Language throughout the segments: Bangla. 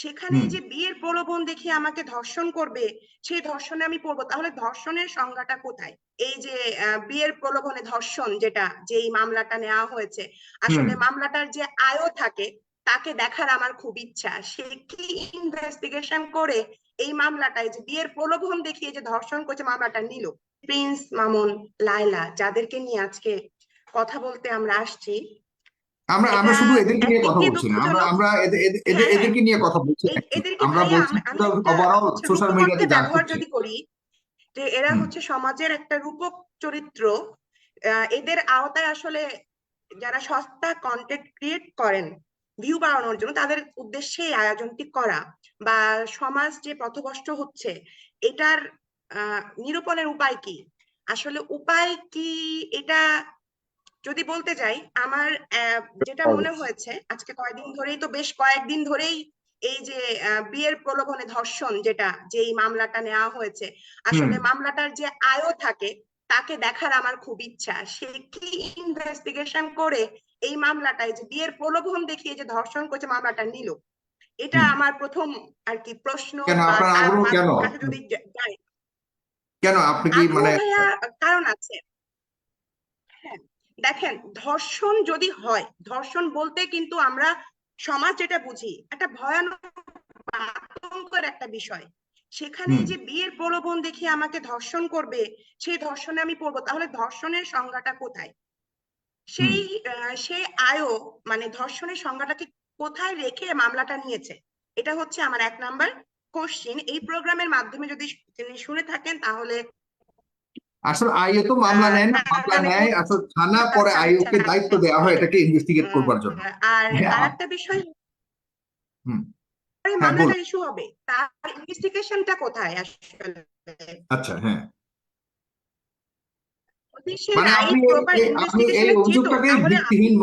সেখানে যে বিয়ের প্রলোভন দেখিয়ে আমাকে ধর্ষণ করবে, সেই ধর্ষণে আমি পড়বো। তাহলে ধর্ষণের সংজ্ঞাটা কোথায়? এই যে বিয়ের প্রলোভনে ধর্ষণ, যেটা যেই মামলাটা নেওয়া হয়েছে, আসলে মামলাটার যে আয়ও থাকে তাকে দেখার আমার খুব ইচ্ছা, সে কি ইনভেস্টিগেশন করে এই মামলাটায় যে বিয়ের প্রলোভন দেখিয়ে যে ধর্ষণ করছে মামলাটা নিল। প্রিন্স মামুন, লায়লা, যাদেরকে নিয়ে আজকে কথা বলতে আমরা আসছি, আমরা এটা আমরা শুধু এদেরকে নিয়ে একদিক কথা দিয়ে বলছি না, আমরা দুঃখজনক। আমরা হ্যাঁ, হ্যাঁ, এদেরকে নিয়ে কথা বলছি না একটু। এদেরকে আমরা ভাইয়া বলছি আমি একটা ওভারঅল হচ্ছে সোশ্যাল রূপক অর্থে মিডিয়াতে যা ব্যবহার হচ্ছে। যদি করি, যে এরা হুম হচ্ছে সমাজের একটা রূপক চরিত্র। এদের আওতায় আসলে যারা সস্তা কন্টেন্ট ক্রিয়েট করেন ভিউ বাড়ানোর জন্য, তাদের উদ্দেশ্যে এই আয়োজনটি করা, বা সমাজ যে পথভ্রষ্ট হচ্ছে এটার নিরূপণের উপায় কি? আসলে উপায় কি এটা যদি বলতে যাই, আমার যেটা মনে হয়েছে আজকে কয়েকদিন ধরেই, তো বেশ কয়েকদিন ধরেই এই যে বিয়ের প্রলোভনে ধর্ষণ, যেটা যেই মামলাটা নেওয়া হয়েছে, হুম আসলে মামলাটার যে আয়ও থাকে তাকে দেখার আমার খুব ইচ্ছা, সে কি ইনভেস্টিগেশন করে এই মামলাটায় যে বিয়ের প্রলোভন দেখিয়ে যে ধর্ষণ করছে মামলাটা নিল। এটা হুম। আমার প্রথম আর কি প্রশ্ন, কেন বা আপনার তার আগ্রহ কেন? কাছে যদি যাই। কেন আপনি কি আগ্রহ মানে? ভাইয়া, কারণ আছে। হ্যাঁ, দেখেন, ধর্ষণ যদি হয়, ধর্ষণ বলতে কিন্তু আমরা সমাজ যেটা বুঝি একটা ভয়ানক বা আতঙ্কের একটা বিষয়। সেখানে হুম যে বিয়ের প্রলোভন দেখিয়ে আমাকে ধর্ষণ করবে, সেই ধর্ষণে আমি পড়বো। তাহলে ধর্ষণের সংজ্ঞাটা কোথায়? হুম। সেই সেই আয়ও, মানে ধর্ষণের সংজ্ঞাটাকে কোথায় রেখে মামলাটা নিয়েছে? এটা হচ্ছে আমার এক নাম্বার কোশ্চিন। এই প্রোগ্রামের মাধ্যমে যদি তিনি শুনে থাকেন তাহলে আসলে আইও তো মামলা নেয় না, তার মামলা আমি নেয় আসলে থানা, পরে জানতে আইওকে দায়িত্ব দেওয়া চাচ্ছি। হয় এটাকে ইনভেস্টিগেট করবার জন্য। আর হ্যাঁ আরেকটা বিষয়, হুম। এই হ্যাঁ মামলাটা বলুন। ইস্যু হবে, তার ইনভেস্টিগেশনটা কোথায় আসলে? আচ্ছা হ্যাঁ। পুলিশের মানে রাইট প্রপার আপনি এই ইনভেস্টিগেশনে যেত, অভিযোগটাকে তাহলে ভিত্তিহীন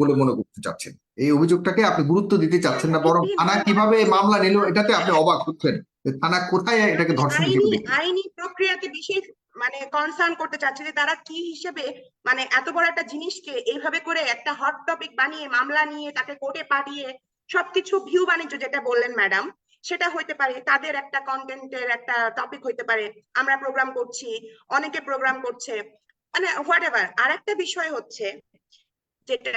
বলে মনে করতে চাচ্ছেন? এই অভিযোগটাকে আপনি গুরুত্ব দিতে হ্যাঁ, চাচ্ছেন না, হ্যাঁ, বরং ভিত্তিহীন থানা বলে মনে কিভাবে এই মামলা নিল এটাতে আপনি হ্যাঁ, অবাক হচ্ছেন যে থানা কোথায় এটাকে আমি ধর্ষণ আইনি হিসেবে দেখবে। আইনি প্রক্রিয়াকে বিশেষ মানে কনসার্ন করতে চাচ্ছি, যে তারা কি হিসেবে মানে এত বড় একটা জিনিসকে এইভাবে করে একটা হট টপিক বানিয়ে মামলা নিয়ে তাকে কোর্টে পাঠিয়ে সবকিছু ভিউ বাণিজ্য, যেটা বললেন ম্যাডাম, সেটা হইতে পারে তাদের একটা কন্টেন্টের একটা টপিক হইতে পারে। আমরা প্রোগ্রাম করছি, অনেকে প্রোগ্রাম করছে, মানে হোয়াট এভার। আর একটা বিষয় হচ্ছে যেটা,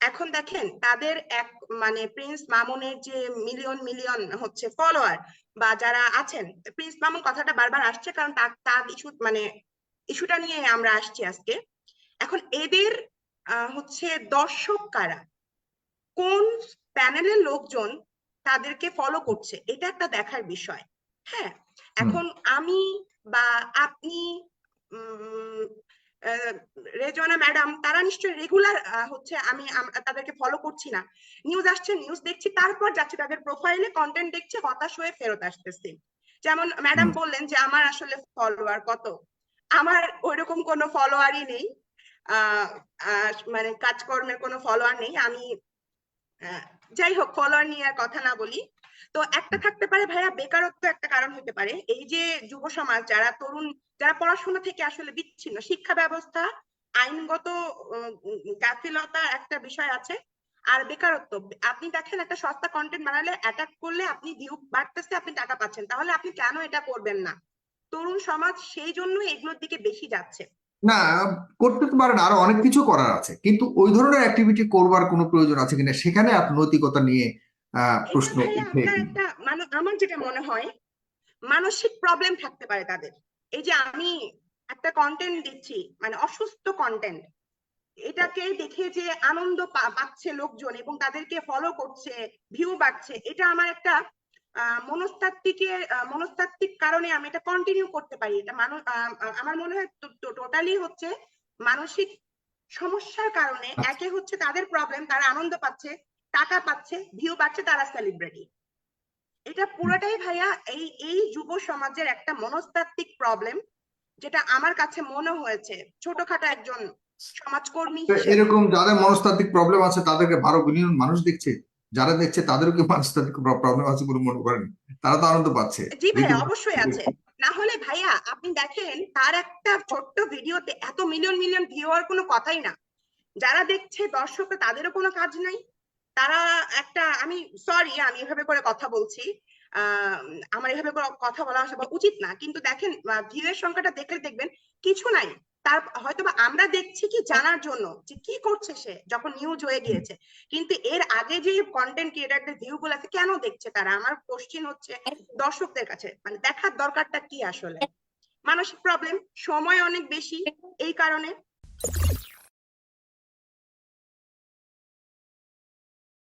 এখন দেখেন তাদের এক মানে প্রিন্স মামুনের যে মিলিয়ন মিলিয়ন হচ্ছে ফলোয়ার বা যারা আছেন, প্রিন্স মামুন কথাটা বারবার আসছে কারণ তার তার ইস্যু, মানে ইস্যুটা নিয়ে আমরা আসছি আজকে। এখন এদের হচ্ছে দর্শক কারা, কোন প্যানেলের লোকজন তাদেরকে ফলো করছে, এটা একটা দেখার বিষয়। হ্যাঁ, হুম। এখন আমি বা আপনি, উম, রেজওয়ানা ম্যাডাম, তারা নিশ্চয়ই রেগুলার হচ্ছে তাদেরকে ফলো করছি না। নিউজ আসছে, নিউজ দেখছি, তারপর যাচ্ছে তাদের প্রোফাইলে, কন্টেন্ট দেখছে, হতাশ হয়ে ফেরত আসতেছি। যেমন ম্যাডাম হুম। বললেন যে আমার আসলে ফলোয়ার কত, আমার ওইরকম কোনো ফলোয়ারই নেই। মানে কাজকর্মের কোনো ফলোয়ার নেই আমি। আহ, যাই হোক, ফলোয়ার নিয়ে আর কথা না বলি। তো একটা থাকতে পারে ভাইয়া, বেকারত্ব একটা কারণ হতে পারে। এই যে যুব সমাজ, যারা তরুণ, যারা পড়াশোনা থেকে আসলে বিচ্ছিন্ন, শিক্ষা ব্যবস্থা, আইনগত গাফিলতা একটা বিষয় আছে, আর বেকারত্ব। আপনি দেখেন একটা সস্তা কন্টেন্ট বানালে, অ্যাটাক করলে আপনি ভিউ বাড়তেছে, আপনি টাকা পাচ্ছেন, তাহলে আপনি কেন এটা করবেন না? তরুণ সমাজ সেই জন্য এগুলোর দিকে বেশি যাচ্ছে। না, করতে তো পারেন, আরো অনেক কিছু করার আছে, কিন্তু ওই ধরনের অ্যাক্টিভিটি করবার কোনো প্রয়োজন আছে কিনা সেখানে আপনার নৈতিকতা নিয়ে এটা প্রশ্ন ভাইয়া উঠে আপনার কিনা। একটা আমার যেটা মনে হয়, মানসিক প্রবলেম থাকতে পারে তাদের। এই যে আমি একটা কন্টেন্ট দিচ্ছি, মানে অসুস্থ কন্টেন্ট, এটাকে দেখে যে আনন্দ পাচ্ছে লোকজন এবং তাদেরকে ফলো করছে, ভিউ বাড়ছে, এটা আমার একটা মনস্তাত্ত্বিক কারণে আমি এটা কন্টিনিউ করতে পারি। এটা মানুষ, আমার মনে হয় টোটালি হচ্ছে মানসিক সমস্যার কারণে। আচ্ছা। একে হচ্ছে তাদের প্রবলেম, তারা আনন্দ পাচ্ছে, টাকা পাচ্ছে, ভিউ পাচ্ছে, তারা সেলিব্রিটি। এটা হুম। পুরোটাই ভাইয়া এই এই যুব সমাজের একটা মনস্তাত্ত্বিক প্রবলেম, যেটা আমার কাছে মনে হয়েছে ছোটখাটো একজন সমাজকর্মী তো হিসেবে। এরকম যাদের মনস্তাত্ত্বিক প্রবলেম আছে তাদেরকে 12 বিলিয়ন মানুষ দেখছে, যারা দেখছে তাদেরও কি মনস্তাত্ত্বিক প্রবলেম আছে বলে মনে করেন? তারা তো আনন্দ পাচ্ছে জি ভাইয়া, রীতিমতো। অবশ্যই আছে। না হলে ভাইয়া আপনি দেখেন তার একটা ছোট্ট ভিডিওতে এত মিলিয়ন মিলিয়ন ভিউ হওয়ার কোনো কথাই না। যারা দেখছে দর্শক, তাদেরও কোনো কাজ নাই, তারা একটা, আমি সরি আমি এভাবে করে কথা বলছি, আহ আমার এভাবে করে কথা বলা আসলে উচিত না, কিন্তু দেখেন ভিউ এর সংখ্যাটা দেখলে দেখবেন কিছু নাই। তার হয়তোবা আমরা দেখছি কি জানার জন্য যে কি করছে সে, যখন নিউজ হয়ে গিয়েছে। কিন্তু এর আগে যে কন্টেন্ট ক্রিয়েটারদের ভিউ গুলো আছে কেন দেখছে তারা, আমার কোশ্চিন হচ্ছে দর্শকদের কাছে, মানে দেখার দরকারটা কি আসলে? মানসিক প্রবলেম, সময় অনেক বেশি, এই কারণে।